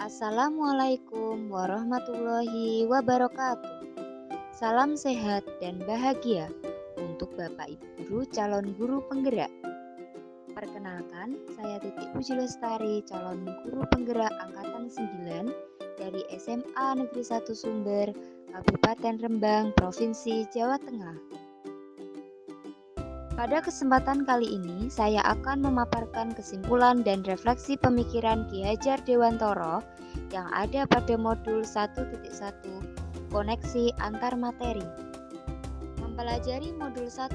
Assalamualaikum warahmatullahi wabarakatuh. Salam sehat dan bahagia untuk Bapak Ibu Guru calon guru penggerak. Perkenalkan, saya Titik Puji Lestari, calon guru penggerak angkatan 9 dari SMA Negeri 1 Sumber, Kabupaten Rembang, Provinsi Jawa Tengah. Pada kesempatan kali ini, saya akan memaparkan kesimpulan dan refleksi pemikiran Ki Hajar Dewantoro yang ada pada modul 1.1 Koneksi Antar Materi. Mempelajari modul 1.1,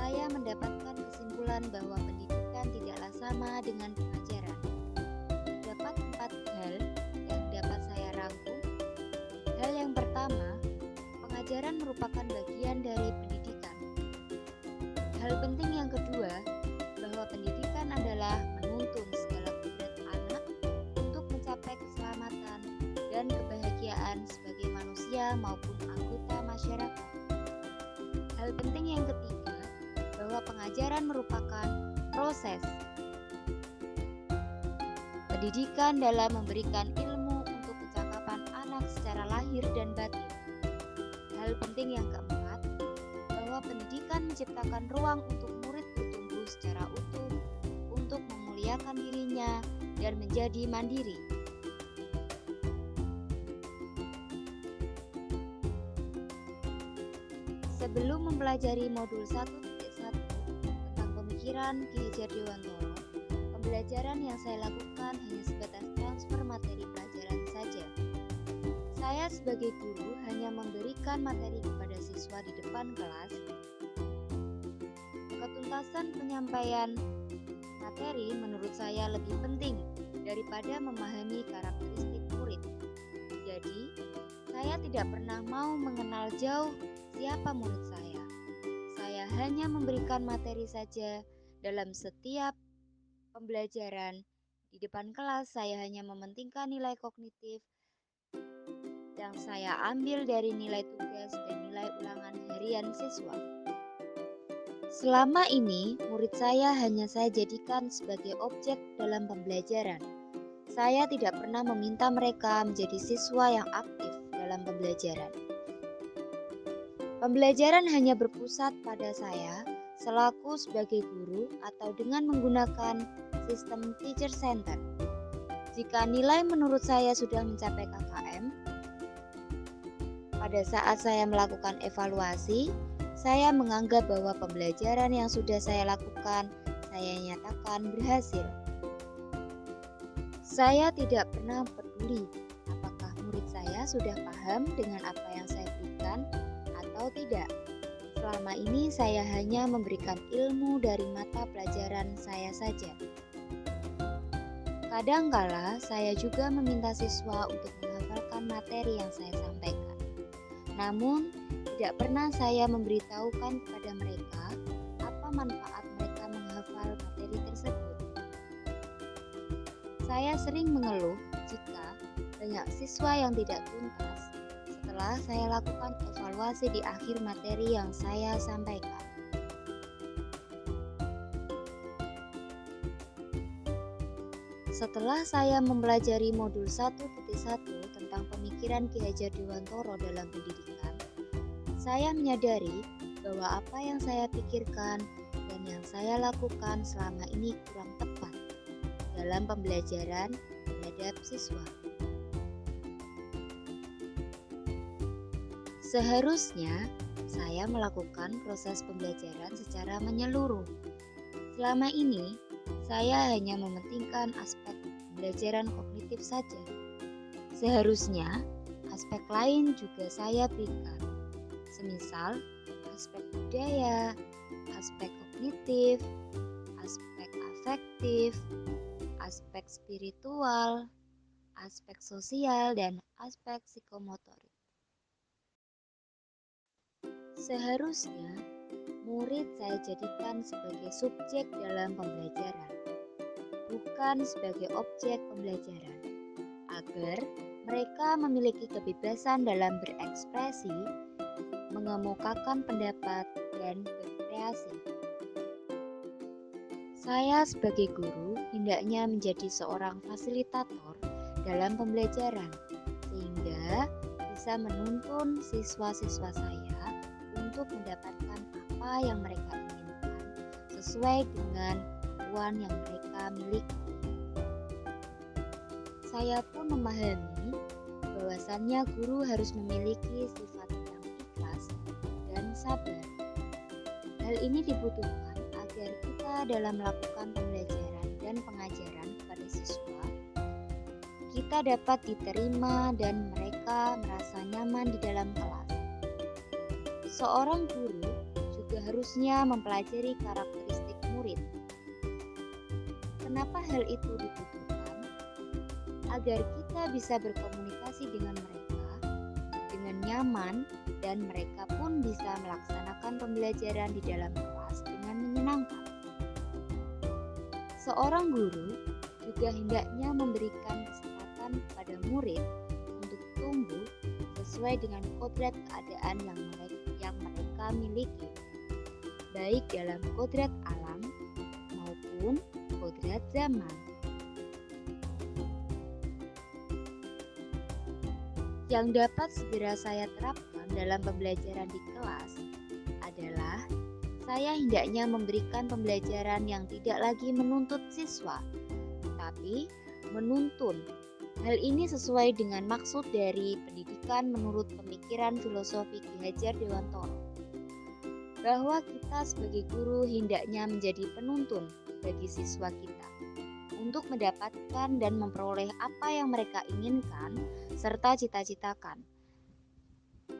saya mendapatkan kesimpulan bahwa pendidikan tidaklah sama dengan pengajaran. Terdapat 4 hal yang dapat saya rangkum. Hal yang pertama, pengajaran merupakan bagian dari pendidikan. Hal penting yang kedua, bahwa pendidikan adalah menuntun segala kudrat anak untuk mencapai keselamatan dan kebahagiaan sebagai manusia maupun anggota masyarakat. Hal penting yang ketiga, bahwa pengajaran merupakan proses. Pendidikan dalam memberikan ilmu untuk kecakapan anak secara lahir dan batin. Hal penting yang keempat, bahwa pendidikan menciptakan ruang untuk murid bertumbuh secara utuh, untuk memuliakan dirinya dan menjadi mandiri. Sebelum mempelajari modul 1.1 tentang pemikiran Ki Hajar Dewantoro, pembelajaran yang saya lakukan hanya sebatas transfer materi pelajaran saja. Saya sebagai guru hanya memberikan materi kepada siswa di depan kelas. Ketuntasan penyampaian materi menurut saya lebih penting daripada memahami karakteristik murid. Jadi, saya tidak pernah mau mengenal jauh siapa murid saya. Saya hanya memberikan materi saja dalam setiap pembelajaran. Di depan kelas, saya hanya mementingkan nilai kognitif yang saya ambil dari nilai tugas dan nilai ulangan harian siswa. Selama ini, murid saya hanya saya jadikan sebagai objek dalam pembelajaran. Saya tidak pernah meminta mereka menjadi siswa yang aktif dalam pembelajaran. Pembelajaran hanya berpusat pada saya selaku sebagai guru atau dengan menggunakan sistem teacher center. Jika nilai menurut saya sudah mencapai KKM, pada saat saya melakukan evaluasi, saya menganggap bahwa pembelajaran yang sudah saya lakukan, saya nyatakan berhasil. Saya tidak pernah peduli apakah murid saya sudah paham dengan apa yang saya berikan atau tidak. Selama ini saya hanya memberikan ilmu dari mata pelajaran saya saja. Kadangkala saya juga meminta siswa untuk menghafalkan materi yang saya sampaikan. Namun, tidak pernah saya memberitahukan kepada mereka apa manfaat mereka menghafal materi tersebut. Saya sering mengeluh jika banyak siswa yang tidak tuntas setelah saya lakukan evaluasi di akhir materi yang saya sampaikan. Setelah saya mempelajari modul 1.1 tentang pemikiran Ki Hajar Dewantoro dalam pendidikan, saya menyadari bahwa apa yang saya pikirkan dan yang saya lakukan selama ini kurang tepat dalam pembelajaran terhadap siswa. Seharusnya saya melakukan proses pembelajaran secara menyeluruh. Selama ini, saya hanya mementingkan aspek pembelajaran kognitif saja. Seharusnya, aspek lain juga saya berikan. Semisal, aspek budaya, aspek kognitif, aspek afektif, aspek spiritual, aspek sosial, dan aspek psikomotorik. Seharusnya, murid saya jadikan sebagai subjek dalam pembelajaran, bukan sebagai objek pembelajaran, agar mereka memiliki kebebasan dalam berekspresi, mengemukakan pendapat, dan berkreasi. Saya sebagai guru hendaknya menjadi seorang fasilitator dalam pembelajaran, sehingga bisa menuntun siswa-siswa saya untuk mendapatkan apa yang mereka inginkan sesuai dengan kemampuan yang mereka miliki. Saya pun memahami bahwasannya guru harus memiliki sifat yang ikhlas dan sabar. Hal ini dibutuhkan agar kita dalam melakukan pembelajaran dan pengajaran kepada siswa, kita dapat diterima dan mereka merasa nyaman di dalam kelas. Seorang guru juga harusnya mempelajari karakteristik murid. Kenapa hal itu dibutuhkan? Agar kita bisa berkomunikasi dengan mereka dengan nyaman dan mereka pun bisa melaksanakan pembelajaran di dalam kelas dengan menyenangkan. Seorang guru juga hendaknya memberikan kesempatan kepada murid untuk tumbuh sesuai dengan kodrat keadaan yang mereka miliki, baik dalam kodrat alam maupun kodrat zaman. Yang dapat segera saya terapkan dalam pembelajaran di kelas adalah saya hendaknya memberikan pembelajaran yang tidak lagi menuntut siswa, tetapi menuntun. Hal ini sesuai dengan maksud dari pendidikan menurut pemikiran filosofi Ki Hajar Dewantoro, bahwa kita sebagai guru hendaknya menjadi penuntun bagi siswa kita untuk mendapatkan dan memperoleh apa yang mereka inginkan serta cita-citakan,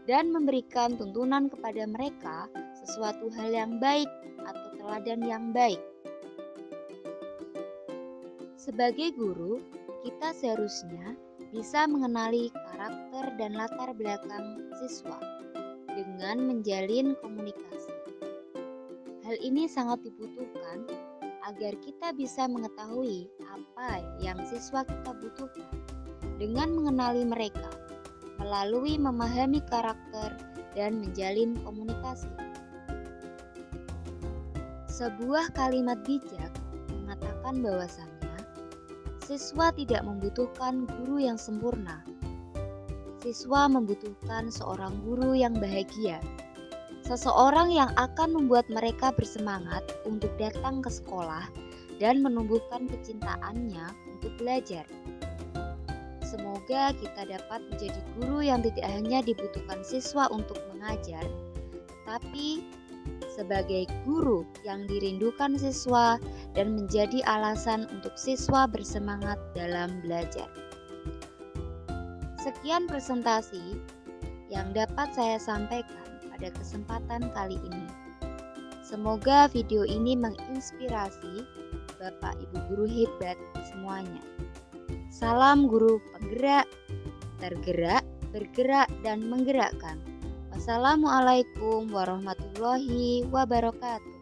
dan memberikan tuntunan kepada mereka sesuatu hal yang baik atau teladan yang baik. Sebagai guru, kita seharusnya bisa mengenali karakter dan latar belakang siswa dengan menjalin komunikasi. Hal ini sangat dibutuhkan agar kita bisa mengetahui apa yang siswa kita butuhkan dengan mengenali mereka melalui memahami karakter dan menjalin komunikasi. Sebuah kalimat bijak mengatakan bahwasannya siswa tidak membutuhkan guru yang sempurna. Siswa membutuhkan seorang guru yang bahagia, seseorang yang akan membuat mereka bersemangat untuk datang ke sekolah dan menumbuhkan kecintaannya untuk belajar. Semoga kita dapat menjadi guru yang tidak hanya dibutuhkan siswa untuk mengajar, tetapi sebagai guru yang dirindukan siswa dan menjadi alasan untuk siswa bersemangat dalam belajar. Sekian presentasi yang dapat saya sampaikan pada kesempatan kali ini. Semoga video ini menginspirasi Bapak Ibu guru hebat semuanya. Salam guru penggerak, tergerak, bergerak, dan menggerakkan. Wassalamualaikum warahmatullahi wabarakatuh.